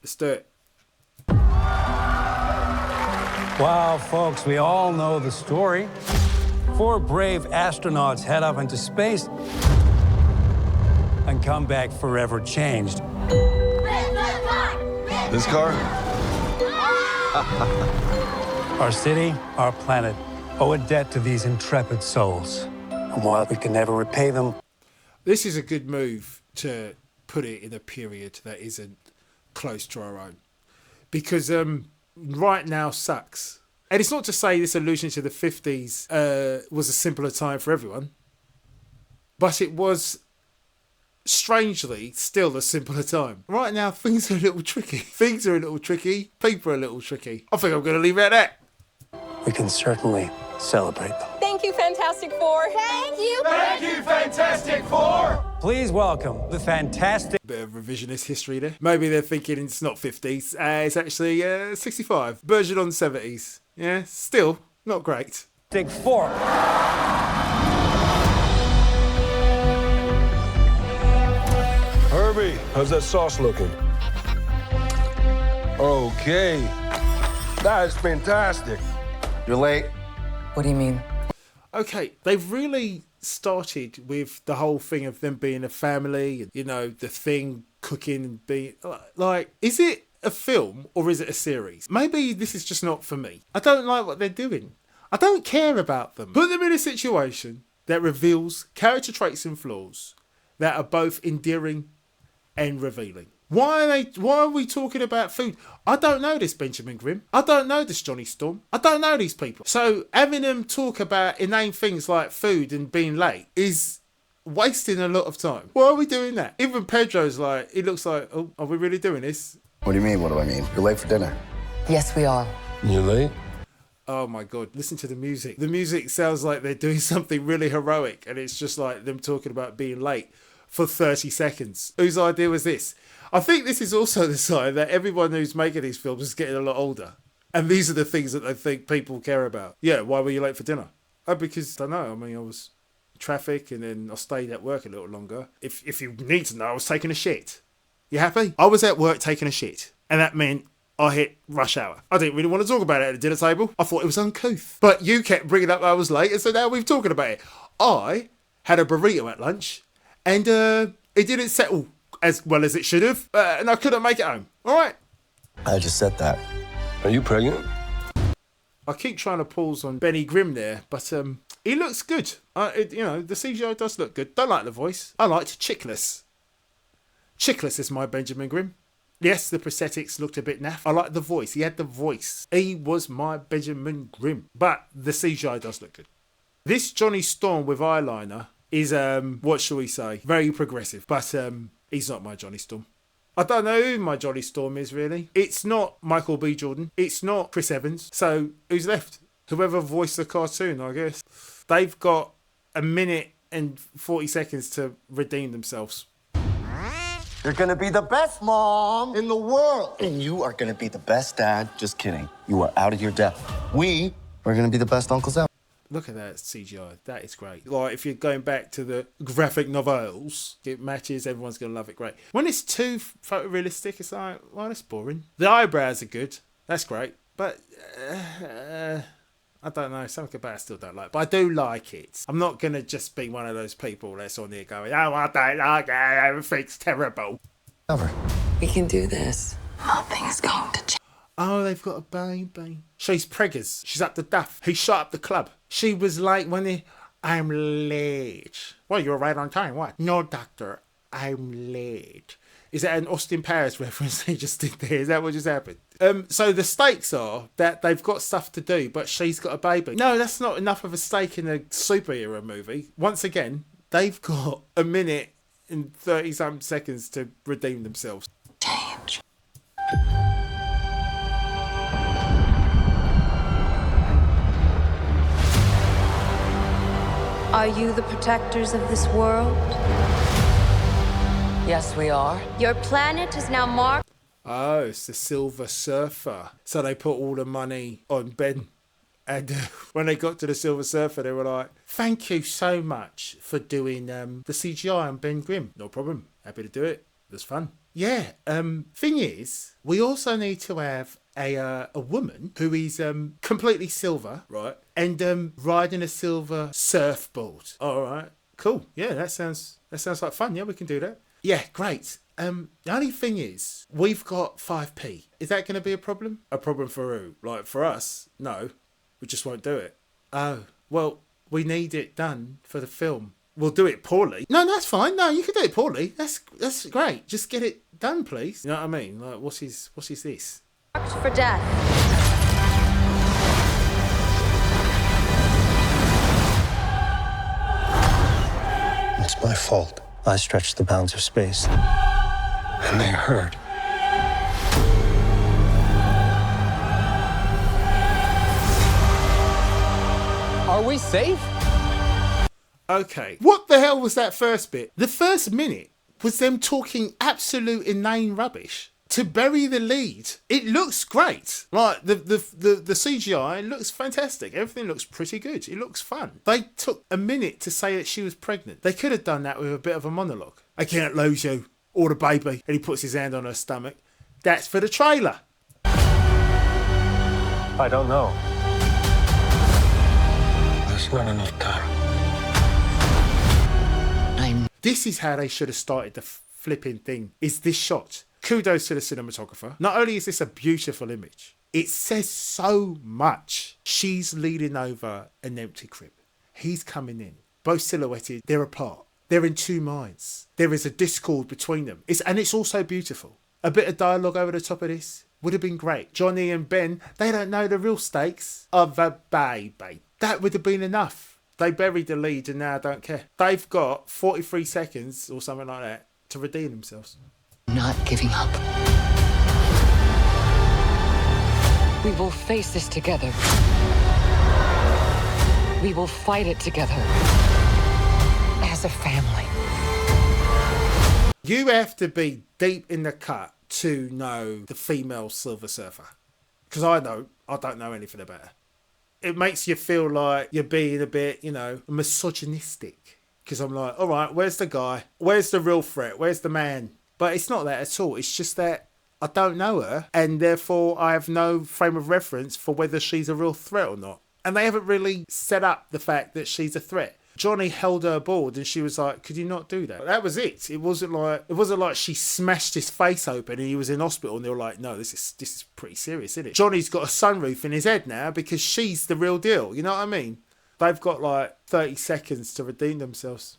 Let's do it. Well, folks, we all know the story. 4 brave astronauts head up into space and come back forever changed. This car? Our city, our planet, owe a debt to these intrepid souls. And while we can never repay them... This is a good move to put it in a period that isn't close to our own. Because right now sucks. And it's not to say this allusion to the 50s was a simpler time for everyone. But it was, strangely, still a simpler time. Right now, things are a little tricky. Things are a little tricky. People are a little tricky. I think I'm going to leave it at that. We can certainly celebrate them. Thank you, Fantastic Four. Thank you. Thank you, Fantastic Four. Please welcome the fantastic... Bit of revisionist history there. Maybe they're thinking it's not 50s. It's actually 65. Version on 70s. Yeah, still not great. Big Four. Herbie, how's that sauce looking? Okay. That is fantastic. You're late. What do you mean? Okay, they've really started with the whole thing of them being a family and, you know, the thing cooking and being like, is it a film or is it a series? Maybe this is just not for me. I don't like what they're doing. I don't care about them. Put them in a situation that reveals character traits and flaws that are both endearing and revealing. Why are we talking about food? I don't know this Benjamin Grimm. I don't know this Johnny Storm. I don't know these people. So having them talk about inane things like food and being late is wasting a lot of time. Why are we doing that? Even Pedro's like, he looks like, oh, are we really doing this? What do you mean? What do I mean? You're late for dinner. Yes, we are. You late? Oh my God, listen to the music. The music sounds like they're doing something really heroic and it's just like them talking about being late for 30 seconds. Whose idea was this? I think this is also the sign that everyone who's making these films is getting a lot older. And these are the things that they think people care about. Yeah, why were you late for dinner? Oh, because, I don't know, I mean, I was traffic and then I stayed at work a little longer. If you need to know, I was taking a shit. You happy? I was at work taking a shit. And that meant I hit rush hour. I didn't really want to talk about it at the dinner table. I thought it was uncouth. But you kept bringing up I was late, and so now we're talking about it. I had a burrito at lunch, and it didn't settle as well as it should have, and I couldn't make it home. All right? I just said that. Are you pregnant? I keep trying to pause on Benny Grimm there, but he looks good. You know, the CGI does look good. Don't like the voice. I liked Chickless. Chickless is my Benjamin Grimm. Yes, the prosthetics looked a bit naff. I like the voice. He had the voice. He was my Benjamin Grimm. But the CGI does look good. This Johnny Storm with eyeliner is, what shall we say, very progressive. But he's not my Johnny Storm. I don't know who my Johnny Storm is, really. It's not Michael B. Jordan. It's not Chris Evans. So who's left? Whoever voiced the cartoon, I guess. They've got a minute and 40 seconds to redeem themselves. You're gonna be the best mom in the world. And you are gonna be the best dad. Just kidding. You are out of your depth. We are gonna be the best uncles out. Look at that CGI. That is great. Like, if you're going back to the graphic novels, it matches, everyone's going to love it. Great. When it's too photorealistic, it's like, well, that's boring. The eyebrows are good. That's great. But, I don't know. Something about it I still don't like. But I do like it. I'm not going to just be one of those people that's on there going, oh, I don't like it. Everything's terrible. Cover. We can do this. Nothing's going to change. Oh, they've got a baby. She's preggers. She's up the duff. He shot up the club. She was late when he... I'm late. Well, you're right on time. What? No, doctor. I'm late. Is that an Austin Powers reference they just did there? Is that what just happened? So the stakes are that they've got stuff to do, but she's got a baby. No, that's not enough of a stake in a superhero movie. Once again, they've got a minute and 30-something seconds to redeem themselves. Change. Are you the protectors of this world? Yes, we are. Your planet is now marked. Oh, it's the Silver Surfer. So they put all the money on Ben. And when they got to the Silver Surfer, they were like, thank you so much for doing the CGI on Ben Grimm. No problem. Happy to do it. That's fun. Yeah. Thing is, we also need to have a woman who is completely silver, right, and riding a silver surfboard. All right. Cool. Yeah, that sounds like fun. Yeah, we can do that. Yeah, great. The only thing is, we've got 5p. Is that going to be a problem? A problem for who? Like, for us? No. We just won't do it. Oh, well, we need it done for the film. We'll do it poorly. No, that's fine. No, you can do it poorly. That's great. Just get it done, please. You know what I mean? Like, what's his this? Marked for death. It's my fault. I stretched the bounds of space. And they hurt. Are we safe? Okay. What the hell was that first bit? The first minute was them talking absolute inane rubbish. To bury the lead, it looks great. Like the CGI looks fantastic. Everything looks pretty good. It looks fun. They took a minute to say that she was pregnant. They could have done that with a bit of a monologue. I can't lose you, or the baby. And he puts his hand on her stomach. That's for the trailer. I don't know. There's not enough time. This is how they should have started the flipping thing. Is this shot? Kudos to the cinematographer. Not only is this a beautiful image, it says so much. She's leaning over an empty crib. He's coming in. Both silhouetted. They're apart. They're in two minds. There is a discord between them. And it's also beautiful. A bit of dialogue over the top of this would have been great. Johnny and Ben, they don't know the real stakes of a baby. That would have been enough. They buried the lead and now don't care. They've got 43 seconds or something like that to redeem themselves. Not giving up. We will face this together. We will fight it together. As a family. You have to be deep in the cut to know the female Silver Surfer. Because I don't know anything about her. It makes you feel like you're being a bit, misogynistic. Because I'm like, all right, where's the guy? Where's the real threat? Where's the man? But it's not that at all. It's just that I don't know her, and therefore I have no frame of reference for whether she's a real threat or not. And they haven't really set up the fact that she's a threat. Johnny held her aboard and she was like, could you not do that? That was it. It wasn't like she smashed his face open and he was in hospital and they were like, no, this is pretty serious, isn't it? Johnny's got a sunroof in his head now because she's the real deal. You know what I mean? They've got like 30 seconds to redeem themselves.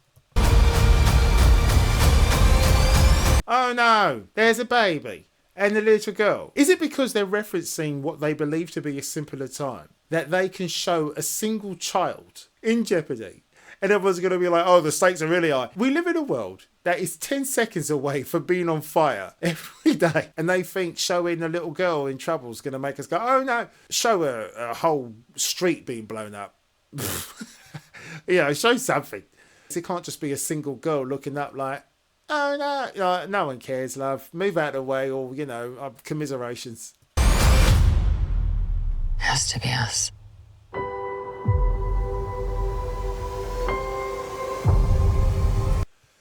Oh no, there's a baby and a little girl. Is it because they're referencing what they believe to be a simpler time that they can show a single child in jeopardy? And everyone's going to be like, oh, the stakes are really high. We live in a world that is 10 seconds away from being on fire every day. And they think showing a little girl in trouble is going to make us go, oh, no. Show a whole street being blown up. Show something. It can't just be a single girl looking up like, oh, no. No one cares, love. Move out of the way or, commiserations. Has to be us.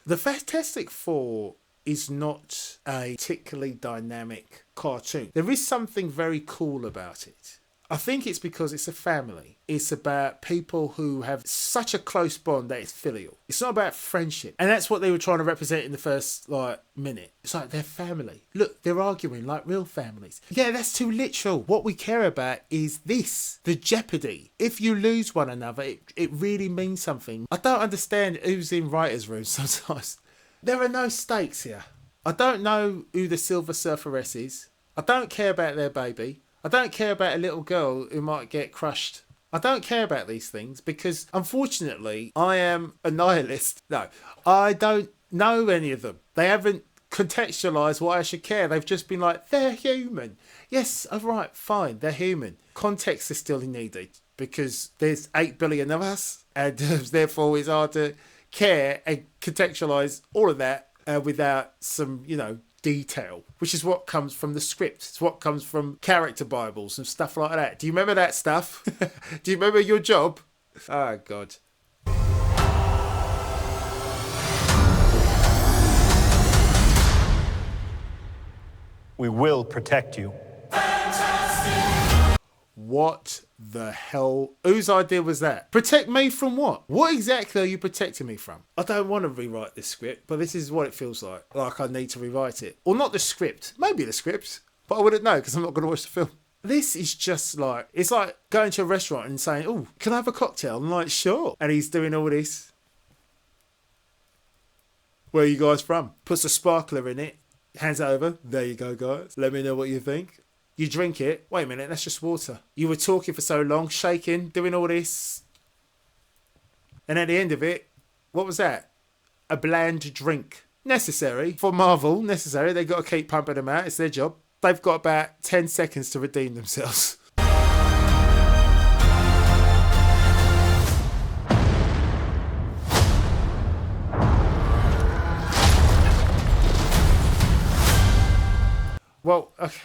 The Fantastic Four is not a particularly dynamic cartoon. There is something very cool about it. I think it's because it's a family. It's about people who have such a close bond that it's filial. It's not about friendship. And that's what they were trying to represent in the first minute. It's like they're family. Look, they're arguing like real families. Yeah, that's too literal. What we care about is this, the jeopardy. If you lose one another, it really means something. I don't understand who's in writer's rooms sometimes. There are no stakes here. I don't know who the Silver Surferess is. I don't care about their baby. I don't care about a little girl who might get crushed. I don't care about these things because, unfortunately, I am a nihilist. No, I don't know any of them. They haven't contextualised why I should care. They've just been like, they're human. Yes, all right, fine, they're human. Context is still needed because there's 8 billion of us and therefore it's hard to care and contextualise all of that without some, detail, which is what comes from the script. It's what comes from character bibles and stuff like that. Do you remember that stuff? Do you remember your job? Oh, God. We will protect you. What the hell? Whose idea was that? Protect me from what? What exactly are you protecting me from? I don't want to rewrite this script, but this is what it feels like. Like I need to rewrite it. Or not the script. Maybe the script. But I wouldn't know because I'm not going to watch the film. This is just like, it's like going to a restaurant and saying, oh, can I have a cocktail? I'm like, sure. And he's doing all this. Where are you guys from? Puts a sparkler in it. Hands it over. There you go, guys. Let me know what you think. You drink it. Wait a minute, that's just water. You were talking for so long, shaking, doing all this. And at the end of it, what was that? A bland drink. Necessary. For Marvel, necessary. They've got to keep pumping them out. It's their job. They've got about 10 seconds to redeem themselves. Well, okay.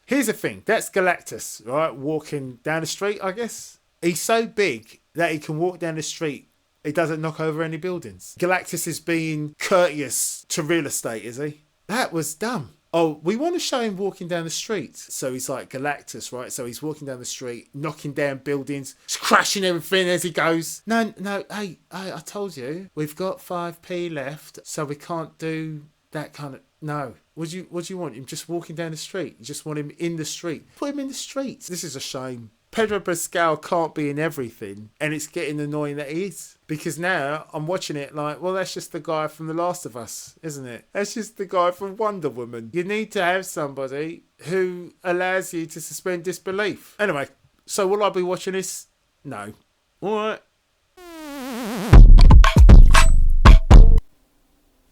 Here's the thing. That's Galactus, right? Walking down the street, I guess. He's so big that he can walk down the street. He doesn't knock over any buildings. Galactus is being courteous to real estate, is he? That was dumb. Oh, we want to show him walking down the street. So he's like Galactus, right? So he's walking down the street, knocking down buildings, crashing everything as he goes. No, hey, I told you, we've got 5p left, so we can't do that kind of... No. What do you want? Him just walking down the street? You just want him in the street? Put him in the streets. This is a shame. Pedro Pascal can't be in everything, and it's getting annoying that he is. Because now I'm watching it like, well, that's just the guy from The Last of Us, isn't it? That's just the guy from Wonder Woman. You need to have somebody who allows you to suspend disbelief. Anyway, so will I be watching this? No. All right.